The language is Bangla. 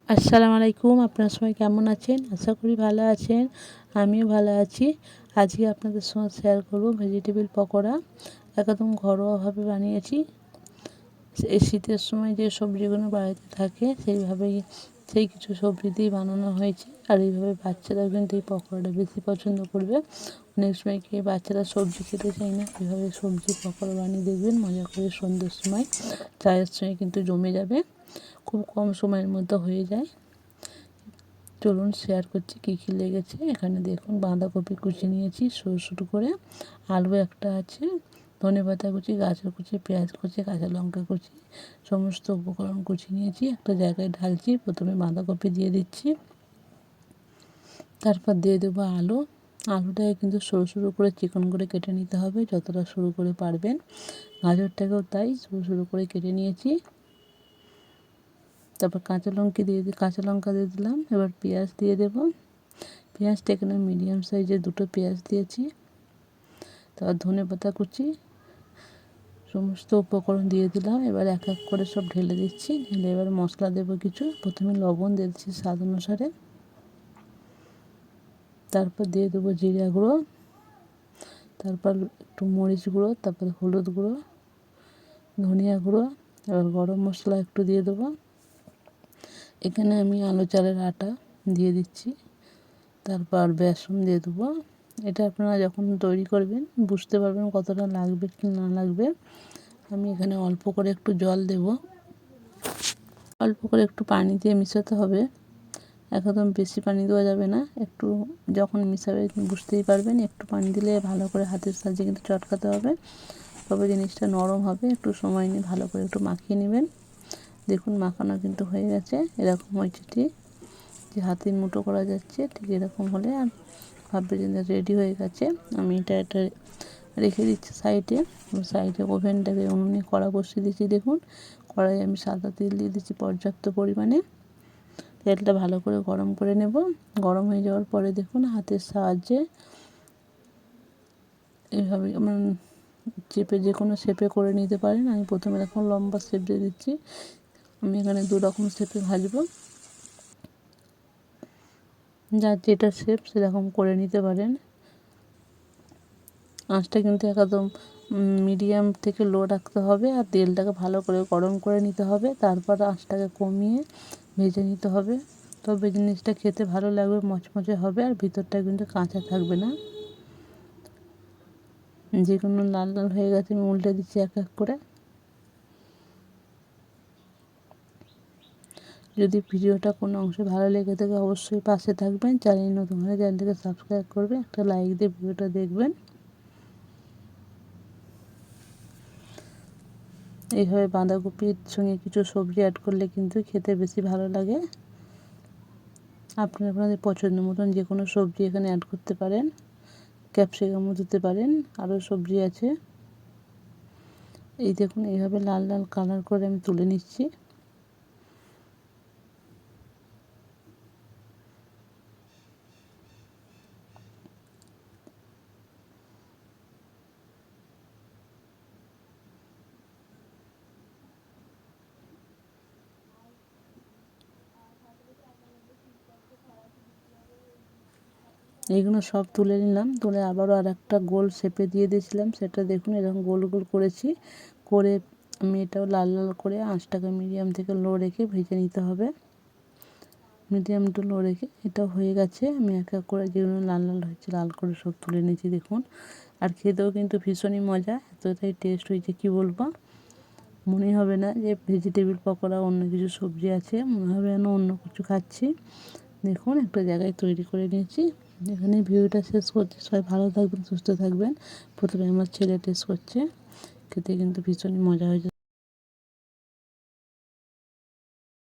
আসসালামু আলাইকুম। আপনারা সবাই কেমন আছেন? আশা করি ভালো আছেন। আমিও ভালো আছি। আজকে আপনাদের সঙ্গে শেয়ার করব ভেজিটেবিল পকোড়া। একদম ঘরোয়াভাবে বানিয়েছি। এই শীতের সময় যে সবজিগুলো বাড়িতে থাকে সেই কিছু সবজি দিয়ে বানানো হয়েছে। আর এইভাবে বাচ্চারা কিন্তু এই পকোড়াটা বেশি পছন্দ করবে। অনেক সময় কি বাচ্চারা সবজি খেতে চায় না, এভাবে সবজি পকোড়া বানিয়ে দেখবেন, মজা করে সন্ধ্যের সময় চায়ের সঙ্গে কিন্তু জমে যাবে। খুব কম সময়ের মধ্যে হয়ে যায়। চলুন শেয়ার করছি কী কী লেগেছে। এখানে দেখুন, বাঁধাকপি কুচি নিয়েছি সরু সরু করে, আলু একটা আছে, ধনেপাতা কুচি, গাজর কুচি, পেঁয়াজ কুচি, কাঁচা লঙ্কা কুচি, সমস্ত উপকরণ কুচি নিয়েছি। একটা জায়গায় ঢালছি। প্রথমে বাঁধাকপি দিয়ে দিচ্ছি, তারপর দিয়ে দেবো আলু। আলুটাকে কিন্তু সরু সরু করে চিকন করে কেটে নিতে হবে, যতটা সরু করে পারবেন। গাজরটাকেও তাই সরু সরু করে কেটে নিয়েছি। তারপর কাঁচা লঙ্কা দিয়ে দিলাম। এবার পেঁয়াজ দিয়ে দেবো। পেঁয়াজটা এখানে মিডিয়াম সাইজের 2টো পেঁয়াজ দিয়েছি। তারপর ধনেপাতা কুচি, সমস্ত উপকরণ দিয়ে দিলাম। এবার এক এক করে সব ঢেলে দিচ্ছি। ঢেলে এবার মশলা দেবো কিছু। প্রথমে লবণ দিয়ে দিচ্ছি স্বাদ অনুসারে। তারপর দিয়ে দেবো জিরা গুঁড়ো, তারপর একটু মরিচ গুঁড়ো, তারপর হলুদ গুঁড়ো, ধনিয়া গুঁড়ো। এবার গরম মশলা একটু দিয়ে দেবো। এখানে আমি আলু চালের আটা দিয়ে দিচ্ছি। তারপর বেসন দিয়ে দেবো। এটা আপনারা যখন তৈরি করবেন বুঝতে পারবেন কতটা লাগবে কি না লাগবে। আমি এখানে অল্প করে একটু জল দেব। অল্প করে একটু পানি দিয়ে মিশাতে হবে, একদম বেশি পানি দেওয়া যাবে না। একটু যখন মিশাবে বুঝতেই পারবেন। একটু পানি দিলে ভালো করে হাতের সাহায্যে কিন্তু চটকাতে হবে, তবে জিনিসটা নরম হবে। একটু সময় নিয়ে ভালো করে একটু মাখিয়ে নেবেন। দেখুন মাখানো কিন্তু হয়ে গেছে। এরকম হয়েছে ঠিক, যে হাতে মুঠো করা যাচ্ছে, ঠিক এরকম হলে আর ভাববে যে রেডি হয়ে গেছে। আমি এটা রেখে দিচ্ছি সাইডে। ওভেনটাকে উনুনে কড়া বসিয়ে দিচ্ছি। দেখুন কড়াইয়ে আমি সাদা তেল দিয়ে দিচ্ছি পর্যাপ্ত পরিমাণে। তেলটা ভালো করে গরম করে নেব। গরম হয়ে যাওয়ার পরে দেখুন হাতের সাহায্যে এইভাবে চেপে যে কোনো শেপে করে নিতে পারেন। আমি প্রথমে এরকম লম্বা শেপ দিয়ে দিচ্ছি। আমি এখানে 2 রকম শেপে ভাজবো, যার যেটা শেপ সেরকম করে নিতে পারেন। আঁচটা কিন্তু একদম মিডিয়াম থেকে লো রাখতে হবে। আর তেলটাকে ভালো করে গরম করে নিতে হবে। তারপর আঁচটাকে কমিয়ে ভেজে নিতে হবে। তবে জিনিসটা খেতে ভালো লাগবে, মচমচে হবে, আর ভিতরটা কিন্তু কাঁচা থাকবে না। যেগুলো লাল লাল হয়ে গেছে আমি উল্টে দিচ্ছি এক এক করে। যদি ভিডিওটা কোনো অংশে ভালো লেগে থাকে অবশ্যই পাশে থাকবেন। চ্যানেল নতুন হলে চ্যানেলটাকে সাবস্ক্রাইব করবেন, একটা লাইক দিয়ে ভিডিওটা দেখবেন। এইভাবে বাঁধাকপির সঙ্গে কিছু সবজি অ্যাড করলে কিন্তু খেতে বেশি ভালো লাগে। আপনারা আপনাদের পছন্দ মতন যে কোনো সবজি এখানে অ্যাড করতে পারেন। ক্যাপসিকামও দিতে পারেন, আরও সবজি আছে। এই দেখুন এইভাবে লাল লাল কালার করে আমি তুলে নিচ্ছি। এইগুলো সব তুলে নিলাম। তুলে আবারও আরেকটা গোল শেপে দিয়ে দিয়েছিলাম, সেটা দেখুন এরকম গোল গোল করেছি। করে আমি এটাও লাল লাল করে আঁচটাকে মিডিয়াম থেকে লো রেখে ভেজে নিতে হবে। মিডিয়াম টু লো রেখে এটাও হয়ে গেছে। আমি এক এক করে যেগুলো লাল লাল হয়েছে লাল করে সব তুলে নিয়েছি দেখুন। আর খেতেও কিন্তু ভীষণই মজা, এতটাই টেস্ট হয়েছে কি বলবো। মনে হবে না যে ভেজিটেবিল পকোড়া অন্য কিছু সবজি আছে, মনে হবে যেন অন্য কিছু খাচ্ছি। দেখুন একটা জায়গায় তৈরি করে নিয়েছি। এখানে ভিডিওটা শেষ করছি। সবাই ভালো থাকবেন, সুস্থ থাকবেন। প্রথমে আমার ছেলে টেস্ট করছে, খেতে কিন্তু ভীষণই মজা হয়েছে।